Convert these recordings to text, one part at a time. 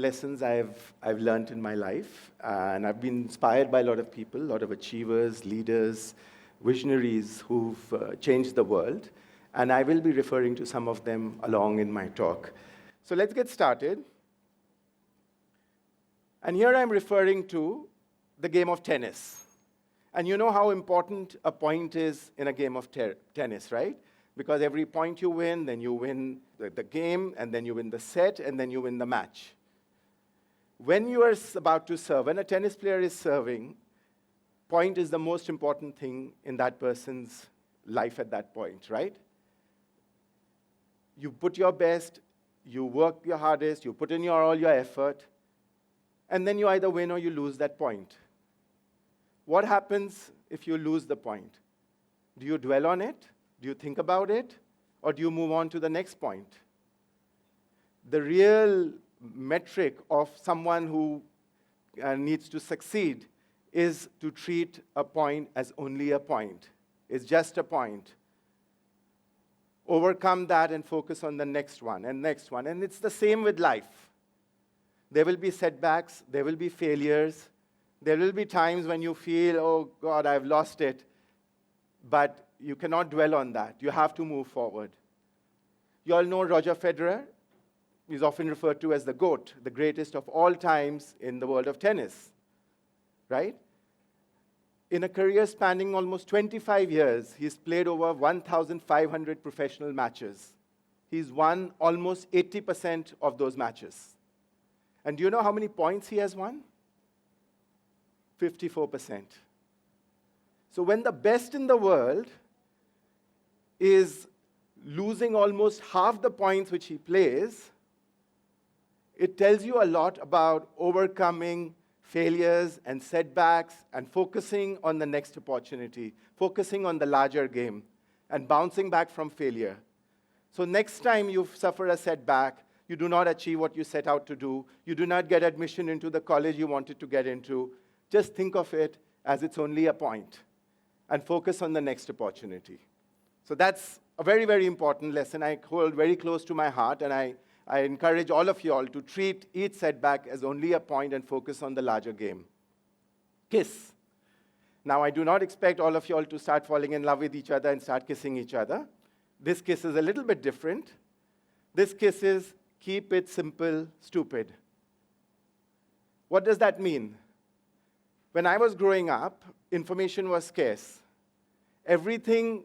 lessons I've learned in my life, and I've been inspired by a lot of people, a lot of achievers, leaders, visionaries who've changed the world, and I will be referring to some of them along in my talk. So let's get started. And here I'm referring to the game of tennis. And you know how important a point is in a game of tennis, right? Because every point you win, then you win the game, and then you win the set, and then you win the match. When you are about to serve, when a tennis player is serving, point is the most important thing in that person's life at that point, right? You put your best, you work your hardest, you put in all your effort, and then you either win or you lose that point. What happens if you lose the point? Do you dwell on it? Do you think about it? Or do you move on to the next point? The real metric of someone who needs to succeed is to treat a point as only a point. It's just a point. Overcome that and focus on the next one and next one. And it's the same with life. There will be setbacks, there will be failures, there will be times when you feel, oh God, I've lost it. But you cannot dwell on that. You have to move forward. You all know Roger Federer. He's often referred to as the GOAT, the greatest of all times in the world of tennis, right? In a career spanning almost 25 years, he's played over 1,500 professional matches. He's won almost 80% of those matches. And do you know how many points he has won? 54%. So when the best in the world is losing almost half the points which he plays, it tells you a lot about overcoming failures and setbacks and focusing on the next opportunity, focusing on the larger game, and bouncing back from failure. So next time you suffer a setback, you do not achieve what you set out to do, you do not get admission into the college you wanted to get into, just think of it as it's only a point and focus on the next opportunity. So that's a very, very important lesson I hold very close to my heart, and I encourage all of you all to treat each setback as only a point and focus on the larger game. Kiss. Now, I do not expect all of you all to start falling in love with each other and start kissing each other. This kiss is a little bit different. This kiss is keep it simple, stupid. What does that mean? When I was growing up, information was scarce. Everything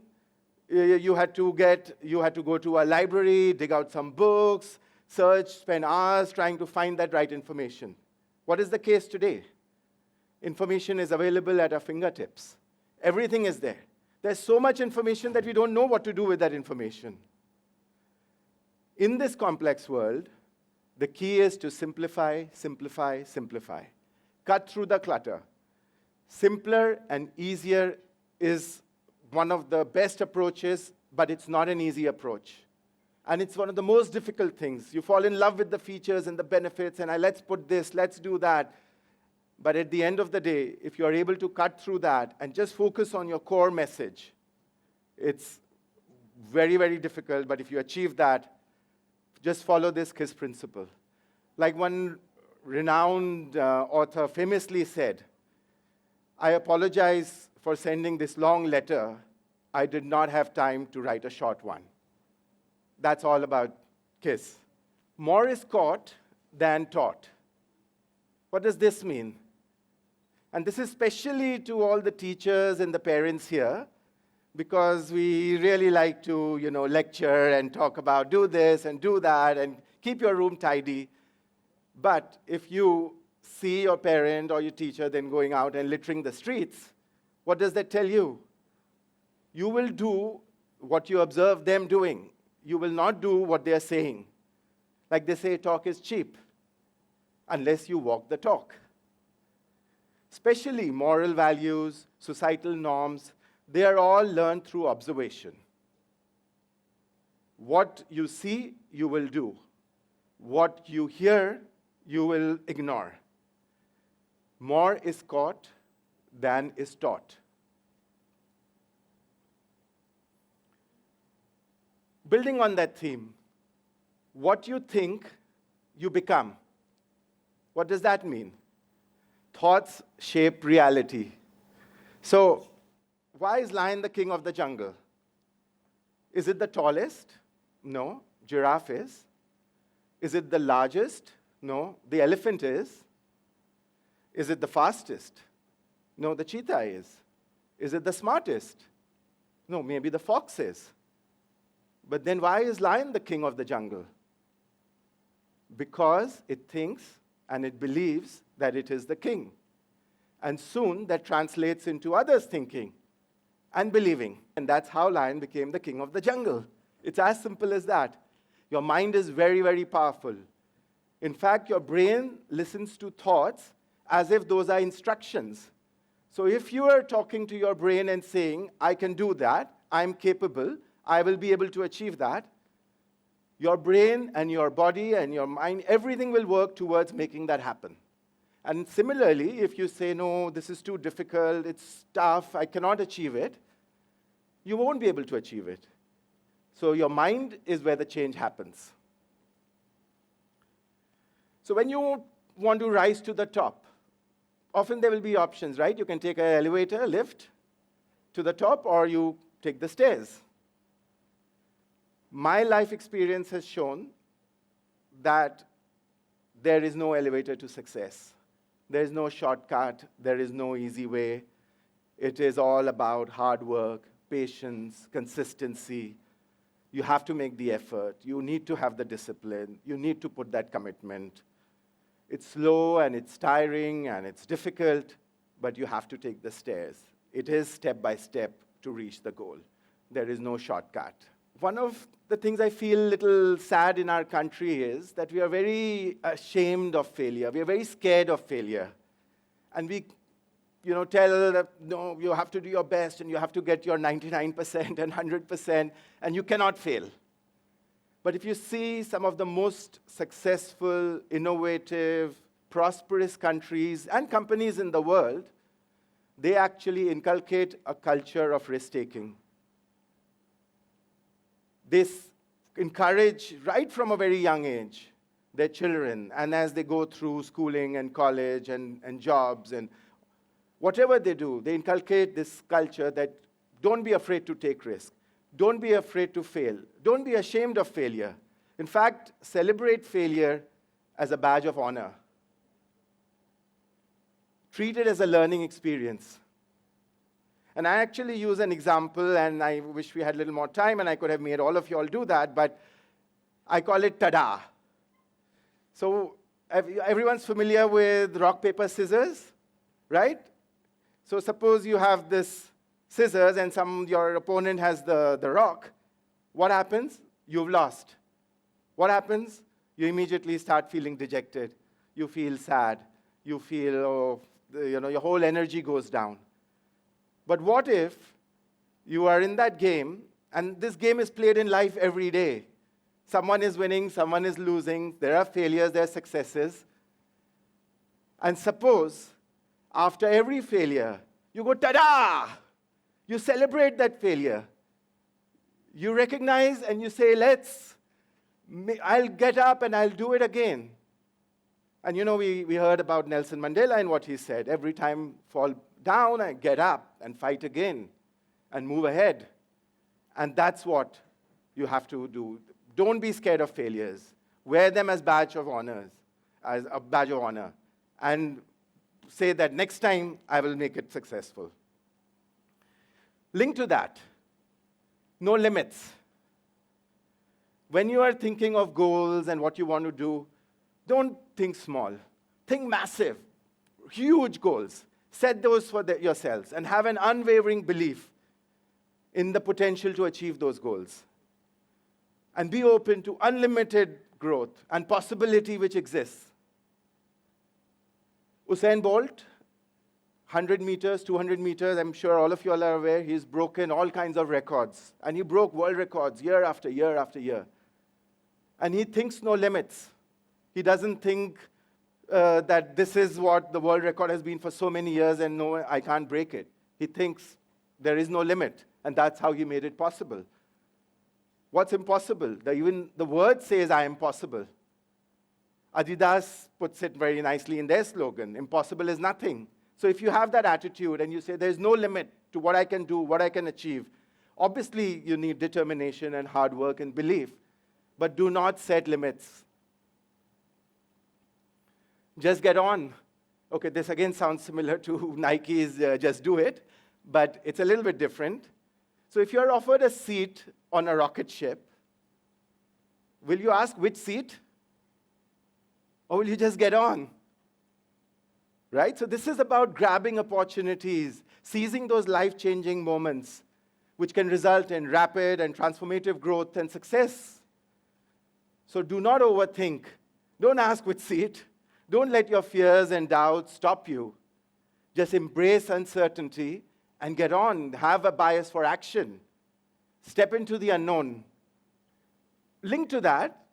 you had to go to a library, dig out some books, search, spend hours trying to find that right information. What is the case today? Information is available at our fingertips. Everything is there. There's so much information that we don't know what to do with that information. In this complex world, the key is to simplify, simplify, simplify. Cut through the clutter. Simpler and easier is one of the best approaches, but it's not an easy approach. And it's one of the most difficult things. You fall in love with the features and the benefits, and let's put this, let's do that. But at the end of the day, if you're able to cut through that and just focus on your core message, it's very, very difficult, but if you achieve that, just follow this KISS principle. Like one renowned author famously said, I apologize for sending this long letter. I did not have time to write a short one. That's all about KISS. More is caught than taught. What does this mean? And this is especially to all the teachers and the parents here, because we really like to, lecture and talk about do this and do that and keep your room tidy. But if you see your parent or your teacher then going out and littering the streets, what does that tell you? You will do what you observe them doing. You will not do what they are saying. Like they say, talk is cheap, unless you walk the talk. Especially moral values, societal norms, they are all learned through observation. What you see, you will do. What you hear, you will ignore. More is caught than is taught. Building on that theme, what you think, you become. What does that mean? Thoughts shape reality. So, why is lion the king of the jungle? Is it the tallest? No, giraffe is. Is it the largest? No, the elephant is. Is it the fastest? No, the cheetah is. Is it the smartest? No, maybe the fox is. But then why is lion the king of the jungle? Because it thinks and it believes that it is the king. And soon that translates into others thinking and believing. And that's how lion became the king of the jungle. It's as simple as that. Your mind is very, very powerful. In fact, your brain listens to thoughts as if those are instructions. So if you are talking to your brain and saying, I can do that, I'm capable, I will be able to achieve that, your brain and your body and your mind, everything will work towards making that happen. And similarly, if you say, no, this is too difficult, it's tough, I cannot achieve it, you won't be able to achieve it. So your mind is where the change happens. So when you want to rise to the top, often there will be options, right? You can take an elevator, lift to the top, or you take the stairs. My life experience has shown that there is no elevator to success. There is no shortcut. There is no easy way. It is all about hard work, patience, consistency. You have to make the effort. You need to have the discipline. You need to put that commitment. It's slow and it's tiring and it's difficult, but you have to take the stairs. It is step by step to reach the goal. There is no shortcut. One of the things I feel a little sad in our country is that we are very ashamed of failure. We are very scared of failure. And we tell that, no, you have to do your best and you have to get your 99% and 100% and you cannot fail. But if you see some of the most successful, innovative, prosperous countries and companies in the world, they actually inculcate a culture of risk-taking. They encourage, right from a very young age, their children, and as they go through schooling and college and jobs and whatever they do, they inculcate this culture that don't be afraid to take risks. Don't be afraid to fail. Don't be ashamed of failure. In fact, celebrate failure as a badge of honor. Treat it as a learning experience. And I actually use an example, and I wish we had a little more time, and I could have made all of you all do that, but I call it tada. So everyone's familiar with rock, paper, scissors, right? So suppose you have this scissors and your opponent has the rock. What happens? You've lost. What happens? You immediately start feeling dejected. You feel sad. You feel, your whole energy goes down. But what if you are in that game, and this game is played in life every day? Someone is winning, someone is losing, there are failures, there are successes. And suppose, after every failure, you go, ta-da! You celebrate that failure. You recognize and you say, I'll get up and I'll do it again. And we heard about Nelson Mandela and what he said. Every time fall down, I get up and fight again and move ahead. And that's what you have to do. Don't be scared of failures. Wear them as a badge of honor. And say that next time I will make it successful. Link to that, no limits. When you are thinking of goals and what you want to do, don't think small. Think massive, huge goals. Set those for yourselves and have an unwavering belief in the potential to achieve those goals. And be open to unlimited growth and possibility which exists. Usain Bolt, 100 meters, 200 meters, I'm sure all of you all are aware, he's broken all kinds of records. And he broke world records year after year after year. And he thinks no limits. He doesn't think that this is what the world record has been for so many years and no, I can't break it. He thinks there is no limit. And that's how he made it possible. What's impossible? Even the word says, I am possible. Adidas puts it very nicely in their slogan, impossible is nothing. So if you have that attitude and you say, there's no limit to what I can do, what I can achieve, obviously you need determination and hard work and belief, but do not set limits. Just get on. Okay, this again sounds similar to Nike's Just Do It, but it's a little bit different. So if you're offered a seat on a rocket ship, will you ask which seat? Or will you just get on? Right? So this is about grabbing opportunities, seizing those life-changing moments, which can result in rapid and transformative growth and success. So do not overthink. Don't ask which seat. Don't let your fears and doubts stop you. Just embrace uncertainty and get on. Have a bias for action. Step into the unknown. Linked to that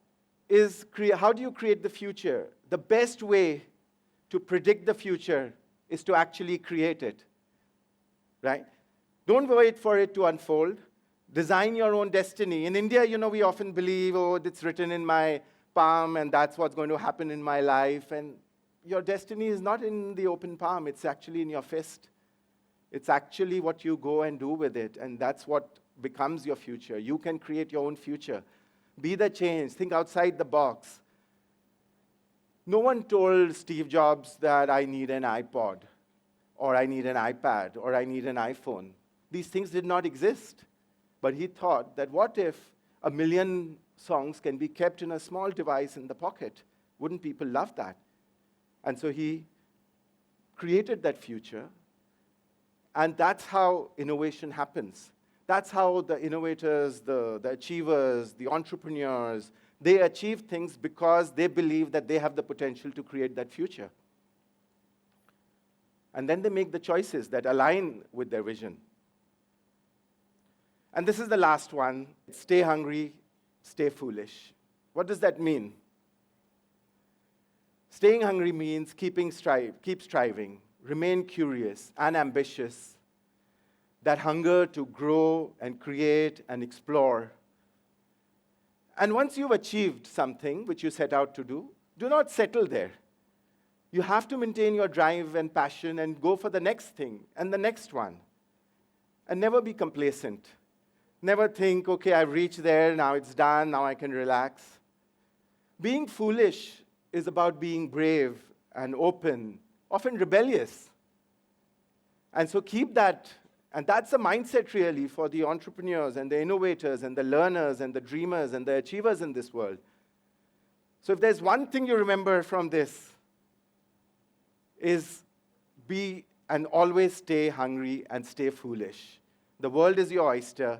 is how do you create the future? The best way to predict the future is to actually create it, right? Don't wait for it to unfold. Design your own destiny. In India, we often believe, oh, it's written in my palm and that's what's going to happen in my life. And your destiny is not in the open palm. It's actually in your fist. It's actually what you go and do with it. And that's what becomes your future. You can create your own future. Be the change. Think outside the box. No one told Steve Jobs that I need an iPod, or I need an iPad, or I need an iPhone. These things did not exist. But he thought that what if 1 million songs can be kept in a small device in the pocket? Wouldn't people love that? And so he created that future. And that's how innovation happens. That's how the innovators, the achievers, the entrepreneurs, they achieve things because they believe that they have the potential to create that future. And then they make the choices that align with their vision. And this is the last one. Stay hungry, stay foolish. What does that mean? Staying hungry means keep striving, remain curious and ambitious. That hunger to grow and create and explore. And once you've achieved something which you set out to do not settle there. You have to maintain your drive and passion and go for the next thing and the next one. And never be complacent. Never think, okay, I've reached there, now it's done, now I can relax. Being foolish is about being brave and open, often rebellious. And so keep that. And that's the mindset really for the entrepreneurs and the innovators and the learners and the dreamers and the achievers in this world. So if there's one thing you remember from this, is be and always stay hungry and stay foolish. The world is your oyster.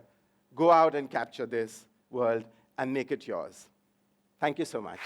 Go out and capture this world and make it yours. Thank you so much.